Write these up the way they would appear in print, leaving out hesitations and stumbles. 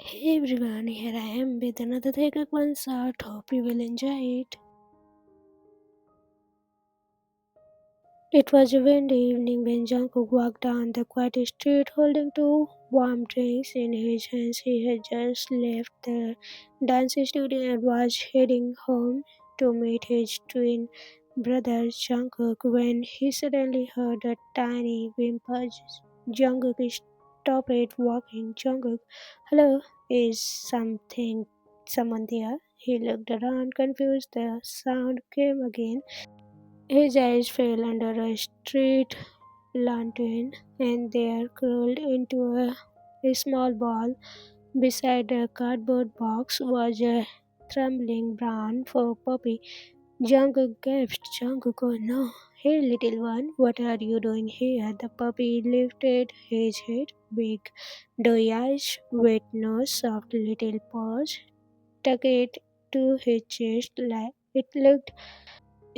Hey everyone, here I am with another Taekook oneshot. Hope you will enjoy it. It was a windy evening when Jungkook walked down the quiet street holding two warm drinks in his hands. He had just left the dance studio and was heading home to meet his twin brother Jungkook when he suddenly heard a tiny whimper. Jungkook stopped walking. Jungkook, hello, is someone there? He looked around, confused. The sound came again. His eyes fell under a street lantern, and there curled into a small ball beside a cardboard box was a trembling brown fur puppy. Jungkook gasped. Jungkook, oh no. Hey little one, what are you doing here? The puppy lifted his head, big doe eyes, wet nose, soft little paws, tucked it to his chest like it looked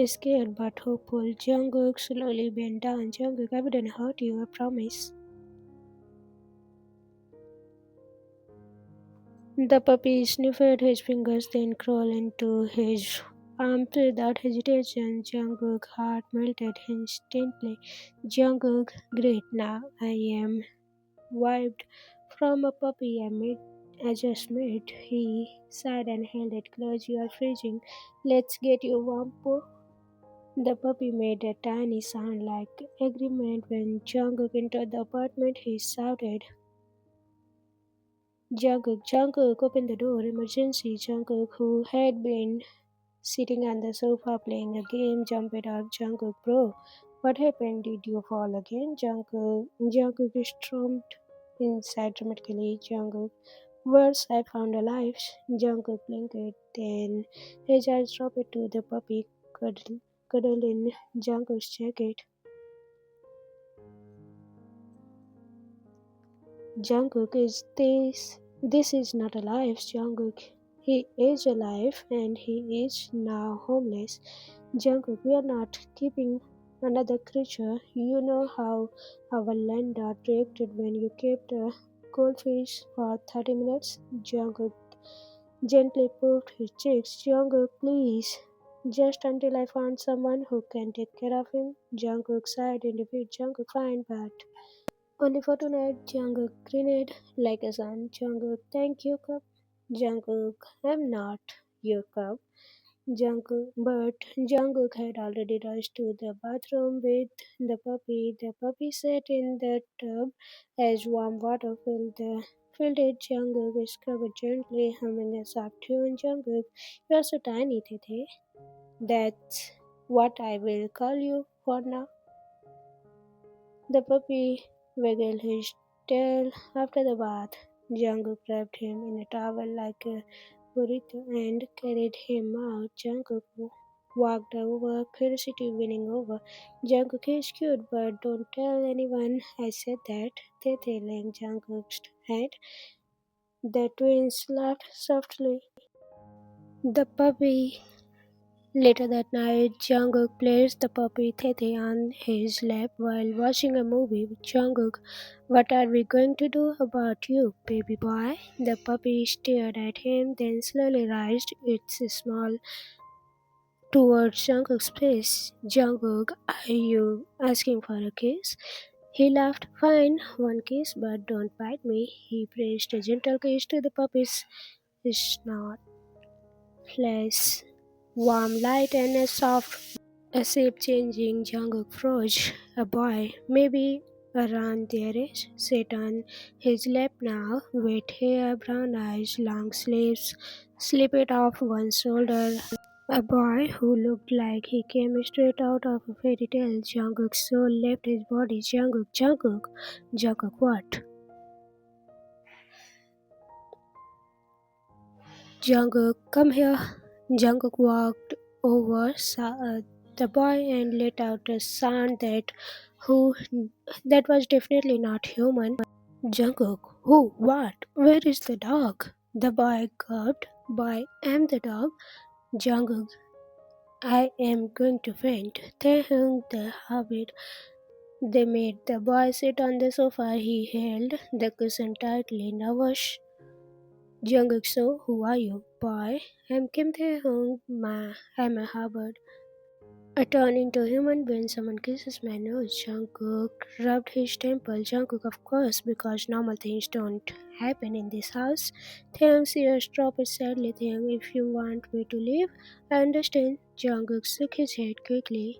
scared but hopeful. Jungkook slowly bent down. Jungkook, I wouldn't hurt you, I promise. The puppy sniffed his fingers, then crawled into his arms without hesitation. Jungkook's heart melted instantly. Jungkook, great, now I am wiped from a puppy I just met. He sighed and held it close. You are freezing. Let's get you warm, Pooh. The puppy made a tiny sound like agreement when Jungkook entered the apartment. He shouted, Jungkook, Jungkook, open the door, emergency. Jungkook, who had been sitting on the sofa playing a game, jumped up. Jungkook, bro, what happened? Did you fall again? Jungkook stormed inside dramatically. Jungkook, worse, I found a life. Jungkook blinked, then his eyes dropped to the puppy cuddled in Jungkook's jacket. Jungkook, is this? This is not alive, Jungkook. He is alive and he is now homeless. Jungkook, we are not keeping another creature. You know how our landlord reacted when you kept a goldfish for 30 minutes? Jungkook gently puffed his cheeks. Jungkook, please. Just until I find someone who can take care of him. Jungkook sighed in defeat. Jungkook, fine, but only for tonight, Jungkook grinned like a sun. Jungkook, thank you, cup. Jungkook, I'm not your cup. But Jungkook had already rushed to the bathroom with the puppy. The puppy sat in the tub as warm water filled it. Jungkook scrubbed gently, humming a soft tune. Jungkook, you're so tiny, Tete. That's what I will call you for now. The puppy waggled his tail after the bath. Jungkook wrapped him in a towel like a burrito and carried him out. Jungkook walked over, curiosity winning over. Jungkook is cute, but don't tell anyone I said that. Tete laying Jungkook's head. The twins laughed softly. The puppy Later that night, Jungkook placed the puppy Tete on his lap while watching a movie with Jungkook. What are we going to do about you, baby boy? The puppy stared at him, then slowly raised its small towards Jungkook's face. Jungkook, are you asking for a kiss? He laughed. Fine, one kiss, but don't bite me. He pressed a gentle kiss to the puppy's snout, flesh, warm light, and a soft a shape-changing Jungkook froze. A boy, maybe around their age, sat on his lap now, wet hair, brown eyes, long sleeves slipped off one shoulder. A boy who looked like he came straight out of a fairy tale. Jungkook's soul left his body. Jungkook, what? Jungkook, come here. Jungkook walked over, saw the boy, and let out a sound who that was definitely not human. Jungkook, who? What? Where is the dog? The boy gulped. Boy, I'm the dog. Jungkook, I am going to faint. Taehyung, the habit. They made the boy sit on the sofa. He held the cushion tightly, nervous. Jungkook, so who are you? Boy, I'm Kim Taehyung, I'm a Harvard. I turn into a human when someone kisses my nose. Jungkook rubbed his temple. Jungkook, of course, because normal things don't happen in this house. Taehyung's ears dropped sadly. Taehyung, if you want me to leave, I understand. Jungkook shook his head quickly.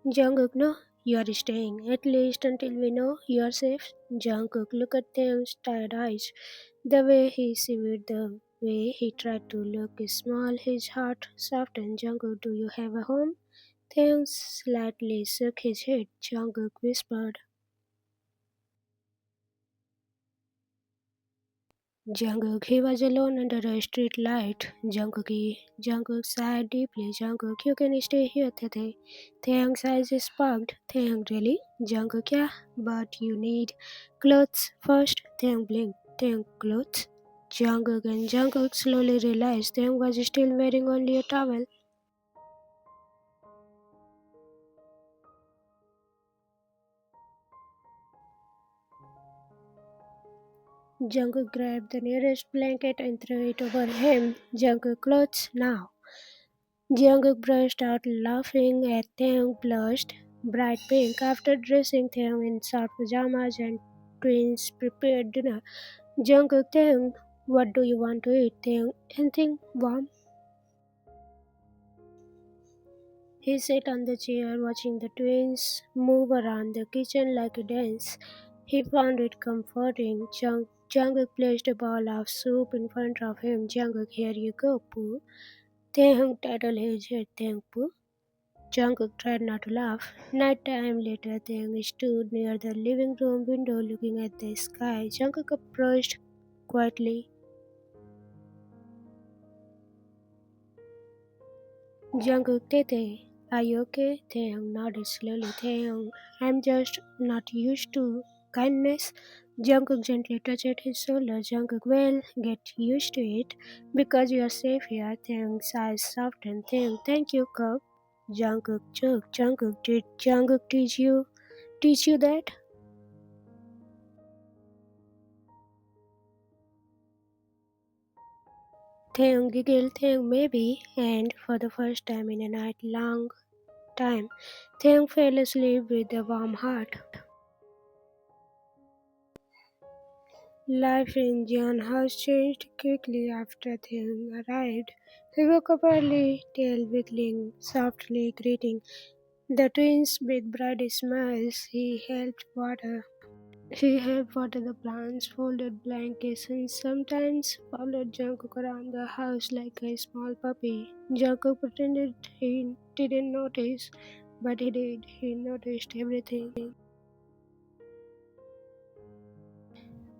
Jungkook, no, you are staying, at least until we know you are safe. Jungkook looked at Taehyung's tired eyes. The way he shivered, the way he tried to look small, his heart softened. Jungkook, do you have a home? Taehyung slightly shook his head. Jungkook whispered. Jungkook, he was alone under a street light. Jungkook sighed deeply. Jungkook, you can stay here, Tete. Taehyung's eyes sparked. Taehyung, really? Jungkook, yeah, but you need clothes first. Taehyung blinked. Taehyung, clothes? Jungkook slowly realized Taehyung was still wearing only a towel. Jungkook grabbed the nearest blanket and threw it over him. Jungkook, clothes now. Jungkook burst out laughing at Taehyung blushed bright pink after dressing Taehyung in short pajamas and twins prepared dinner. Jungkook, Taehyung, what do you want to eat? Taehyung, anything warm? He sat on the chair watching the twins move around the kitchen like a dance. He found it comforting. Jungkook placed a bowl of soup in front of him. Jungkook, here you go, Pooh. Taehyung tattled his head. Taehyung, Pooh. Jungkook tried not to laugh. Night time later, Taehyung stood near the living room window looking at the sky. Jungkook approached quietly. Jungkook, Tete, are you okay? Taehyung nodded slowly. Taehyung, I'm just not used to kindness. Jungkook gently touched his shoulder. Jungkook, well, get used to it because you are safe here. Taehyung's eyes softened. Taehyung, thank you, Cup. Jungkook joked. Jungkook, did Jungkook teach you that? Taehyung giggled. Taehyung maybe, and for the first time in a night long time, Taehyung fell asleep with a warm heart. Life in Jian house changed quickly after Taehyung arrived. He woke up early, tail wiggling softly, greeting the twins with bright smiles. He helped water the plants, folded blankets, and sometimes followed Jungkook around the house like a small puppy. Jungkook pretended he didn't notice, but he did. He noticed everything.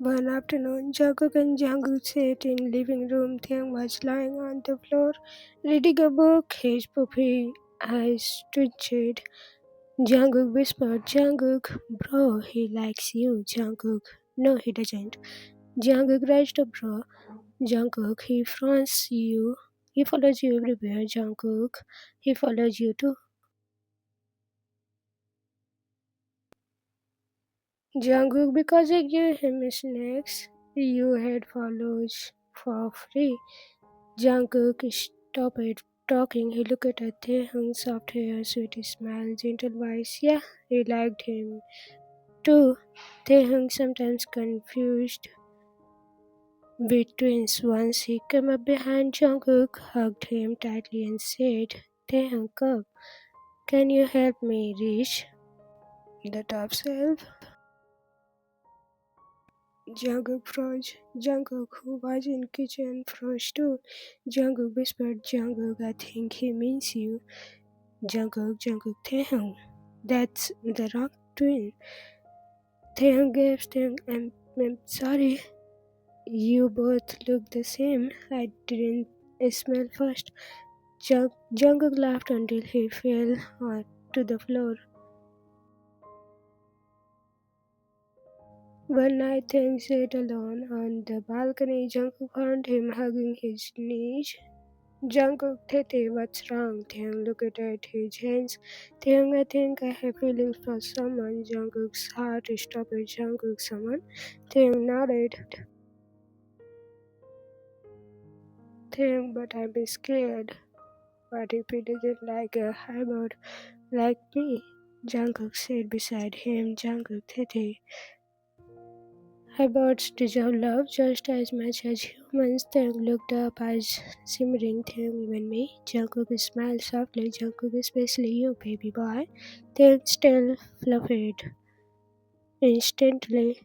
One afternoon, Jungkook and Jungkook sat in living room. Taeyang was lying on the floor, reading a book. His puppy eyes twitched. Jungkook whispered, Jungkook, bro, he likes you. Jungkook, no, he doesn't. Jungkook raised a bro. Jungkook, he frowns you. He follows you everywhere, Jungkook. He follows you too. Jungkook, because I gave him snacks, you had follows for free. Jungkook stopped talking. He looked at Taehyung's soft hair, sweet smile, gentle voice. Yeah, he liked him too. Taehyung sometimes confused with twins. Once he came up behind Jungkook, hugged him tightly, and said, Taehyung, come, can you help me reach the top shelf? Jungkook froze. Jungkook, who was in kitchen, froze too. Jungkook whispered, Jungkook, I think he means you. Jungkook, Taehyung. That's the wrong twin. Taehyung gasped, I'm sorry. You both look the same. I didn't smell first. Jungkook laughed until he fell to the floor. One night, Taehyung sat alone on the balcony. Jungkook found him hugging his knees. Jungkook, Tete, what's wrong? Taehyung looked at his hands. Taehyung, I think I have feelings for someone. Jungkook's heart stopped. Jungkook, someone? Taehyung nodded. Taehyung, but I'm scared. What if he doesn't like a hybrid like me? Jungkook said beside him. Jungkook, Tete. Hybrids deserve love just as much as humans. Taehyung looked up, eyes simmering. Taehyung, even me? Jungkook smiled softly. Jungkook, especially you, baby boy. Taehyung still fluffed instantly.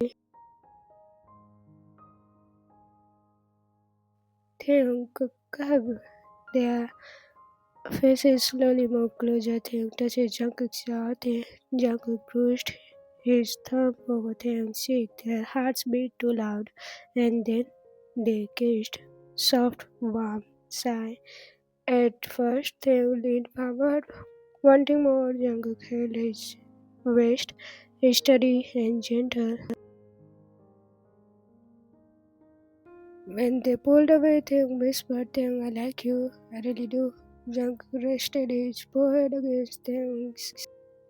Taehyung, cub. Their faces slowly moved closer. Taehyung touched Jungkook's jaw. Jungkook brushed his thumb over Taehyung's cheek. Their hearts beat too loud, and then they kissed. Soft, warm sigh. At first, they leaned forward, wanting more. Jungkook held his waist, steady and gentle. When they pulled away, Taehyung whispered, Taehyung, I like you. I really do. Jungkook rested his forehead against Taehyung's.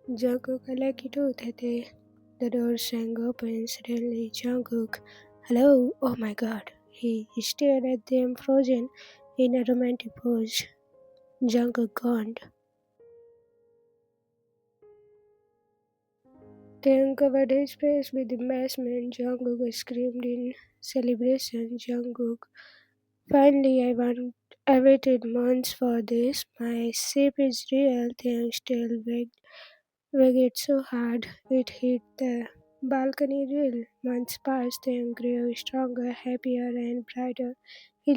Jungkook, I like you too, Tete. The door sang open. Suddenly, Jungkook, hello, oh my god. He stared at them frozen in a romantic pose. Jungkook gone. Taehyung covered his face with embarrassment. Jungkook screamed in celebration. Jungkook, finally, I waited months for this. My ship is real. Taehyung still wagged so hard it hit the balcony rail. Months passed. Taehyung grew stronger, happier, and brighter. He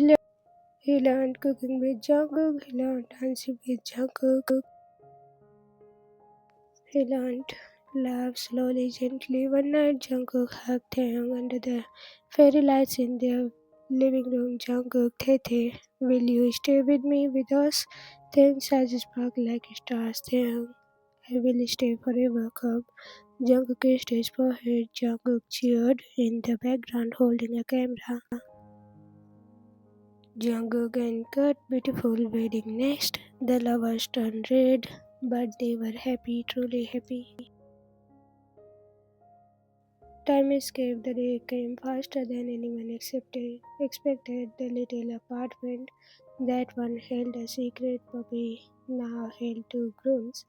learned cooking with Jungkook. He learned dancing with Jungkook. He learned laugh slowly, gently. One night, Jungkook hugged Taehyung under the fairy lights in their living room. Jungkook, Tete, will you stay with me, with us? Taehyung's eyes sparkled like stars. Taehyung, I will stay forever. Come. Jungkook kissed his forehead. Jungkook cheered in the background, holding a camera. Jungkook and Kurt, beautiful wedding next. The lovers turned red, but they were happy, truly happy. Time escaped. The day came faster than anyone expected. The little apartment that one held a secret puppy now held two grooms,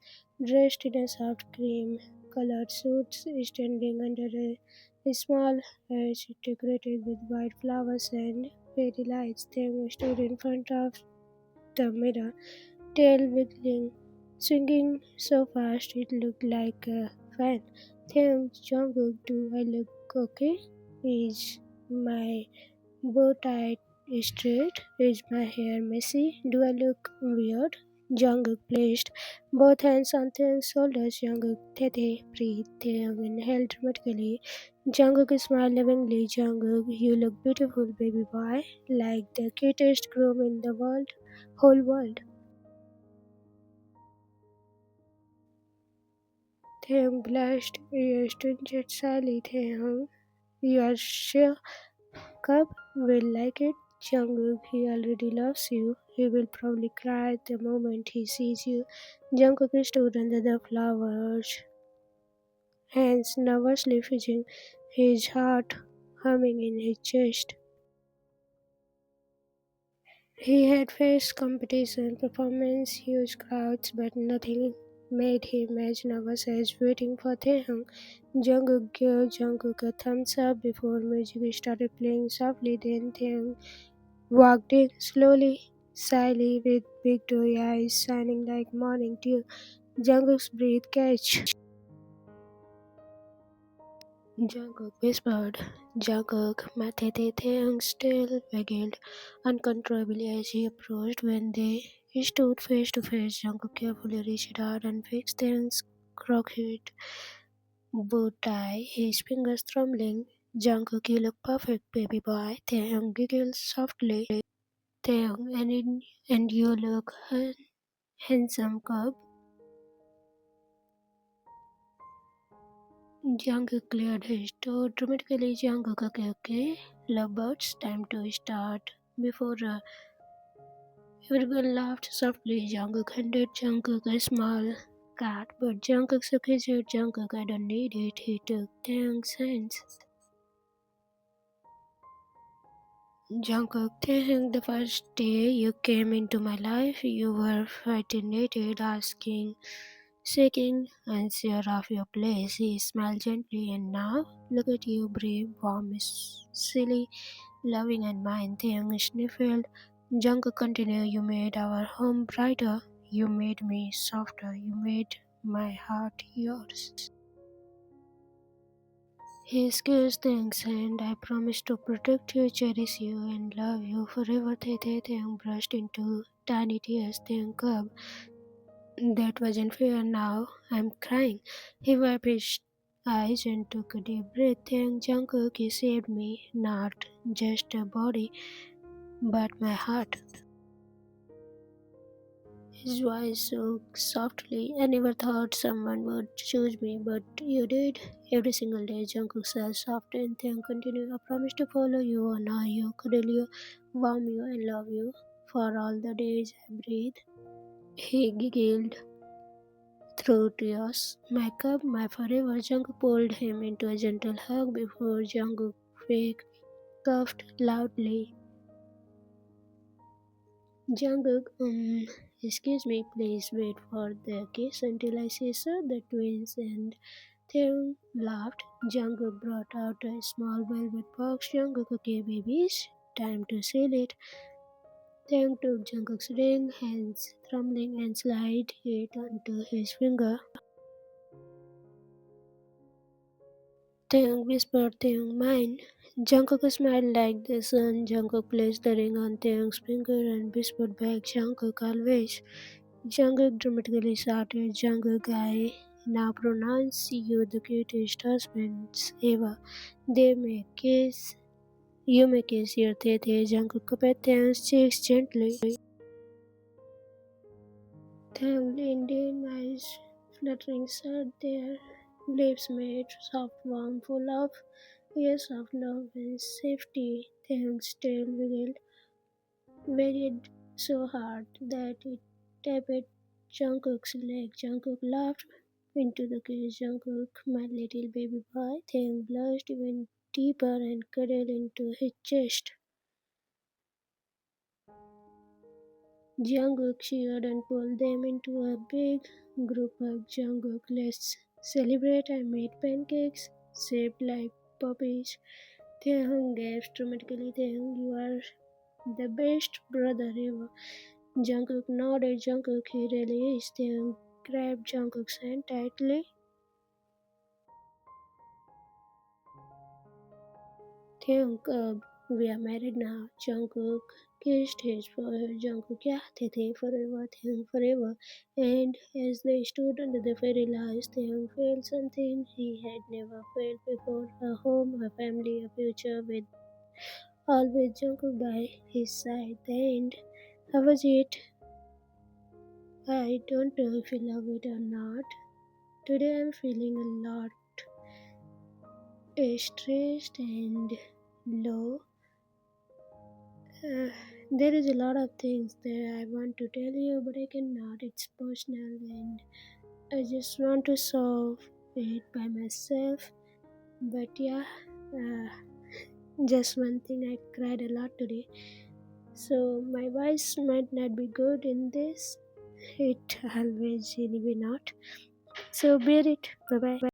dressed in a soft cream colored suits, standing under a small hedge decorated with white flowers and fairy lights. They stood in front of the mirror, tail wiggling, swinging so fast it looked like a fan. Thanks, Jungkook. Do I look okay? Is my bow tie straight? Is my hair messy? Do I look weird? Jungkook placed both hands on Taehyung's shoulders. Jungkook, Tete, breathe. Taehyung inhaled dramatically. Jungkook smiled lovingly. Jungkook, you look beautiful, baby boy, like the cutest groom in the whole world. Taehyung blushed. Ears twitched shyly. Taehyung, you are sure Cub will like it? Jungkook, he already loves you. He will probably cry the moment he sees you. Jungkook stood under the flowers, hands nervously fidgeting, his heart humming in his chest. He had faced competition, performance, huge crowds, but nothing made him as nervous as waiting for Taehyung. Jungkook gave Jungkook a thumbs up before music started playing softly. Then Taehyung walked in slowly, shyly, with big doe eyes shining like morning dew. Jungkook's breath catch. Jungkook whispered. Jungkook, Matete Taehyung still wiggled uncontrollably as he approached. When they stood face to face, Jungkook carefully reached out and fixed Taehyung's crooked bow tie, his fingers trembling. Jungkook, you look perfect, baby boy. Taehyung giggled softly. Taehyung, and you look handsome, cub. Jungkook cleared his throat dramatically. Jungkook, okay, okay. Lovebirds, time to start. Everyone laughed softly. Jungkook handed Jungkook a small card, but Jungkook shook his head. Jungkook, I don't need it. He took Taehyung's hands. Jungkook, Taehyung, the first day you came into my life, you were fascinated, asking, seeking, unsure of your place. He smiled gently, and now look at you, brave, warm, silly, loving, and mine. Taehyung sniffled. Jungkook continued, you made our home brighter. You made me softer. You made my heart yours. His kissed thanks, and I promise to protect you, cherish you, and love you forever. Taehyung brushed into tiny tears. Taehyung cub. That wasn't fair. Now I'm crying. He wiped his eyes and took a deep breath. Taehyung, Jungkook, you saved me, not just a body, but my heart. His voice shook softly. I never thought someone would choose me, but you did. Every single day, Jungkook said soft and then continued. I promise to follow you, honor you, cuddle you, warm you, and love you for all the days I breathe. He giggled through tears. My cup, my forever. Jungkook pulled him into a gentle hug before Jungkook fake coughed loudly. Jungkook, excuse me, please wait for the kiss until I say so. The twins and Taehyung laughed. Jungkook brought out a small velvet box. Jungkook, okay, babies, time to seal it. Taehyung took Jungkook's ring, hands trembling, and slid it onto his finger. Taehyung whispered, Taehyung, mine. Jungkook smiled like the sun. Jungkook placed the ring on Taehyung's finger and whispered back, Jungkook, always. Jungkook dramatically shouted, Jungkook, I now pronounce you the cutest husbands ever. They may kiss, you may kiss your tete. Jungkook pet Taehyung's cheeks gently. Taehyung leaned in, eyes fluttering, sat there, lips made soft, warm, full of years of love and safety. Taehyung's tail wiggled, wiggled so hard that it tapped Jungkook's leg. Jungkook laughed into the kiss. Jungkook, my little baby boy. Taehyung blushed even deeper and cuddled into his chest. Jungkook cheered and pulled them into a big group hug. Jungkook, let's celebrate. I made pancakes shaped like puppies. Taehyung gasped dramatically. Taehyung, you are the best brother ever. Jungkook nodded. Jungkook, he really is. Taehyung grabbed Jungkook's hand tightly. Taehyung, we are married now. Jungkook kissed his forehead. Jungkook, yeah, Tete forever, Taehyung forever. And as they stood under the fairy lights, Taehyung felt something he had never felt before. A home, a family, a future with always Jungkook by his side. The end. How was it? I don't know if you love it or not. Today I'm feeling a lot stressed and low. Uh, there is a lot of things that I want to tell you, but I cannot. It's personal, and I just want to solve it by myself. But yeah, uh, just one thing, I cried a lot today. So my voice might not be good in this. It always anyway not. So bear it. Bye bye.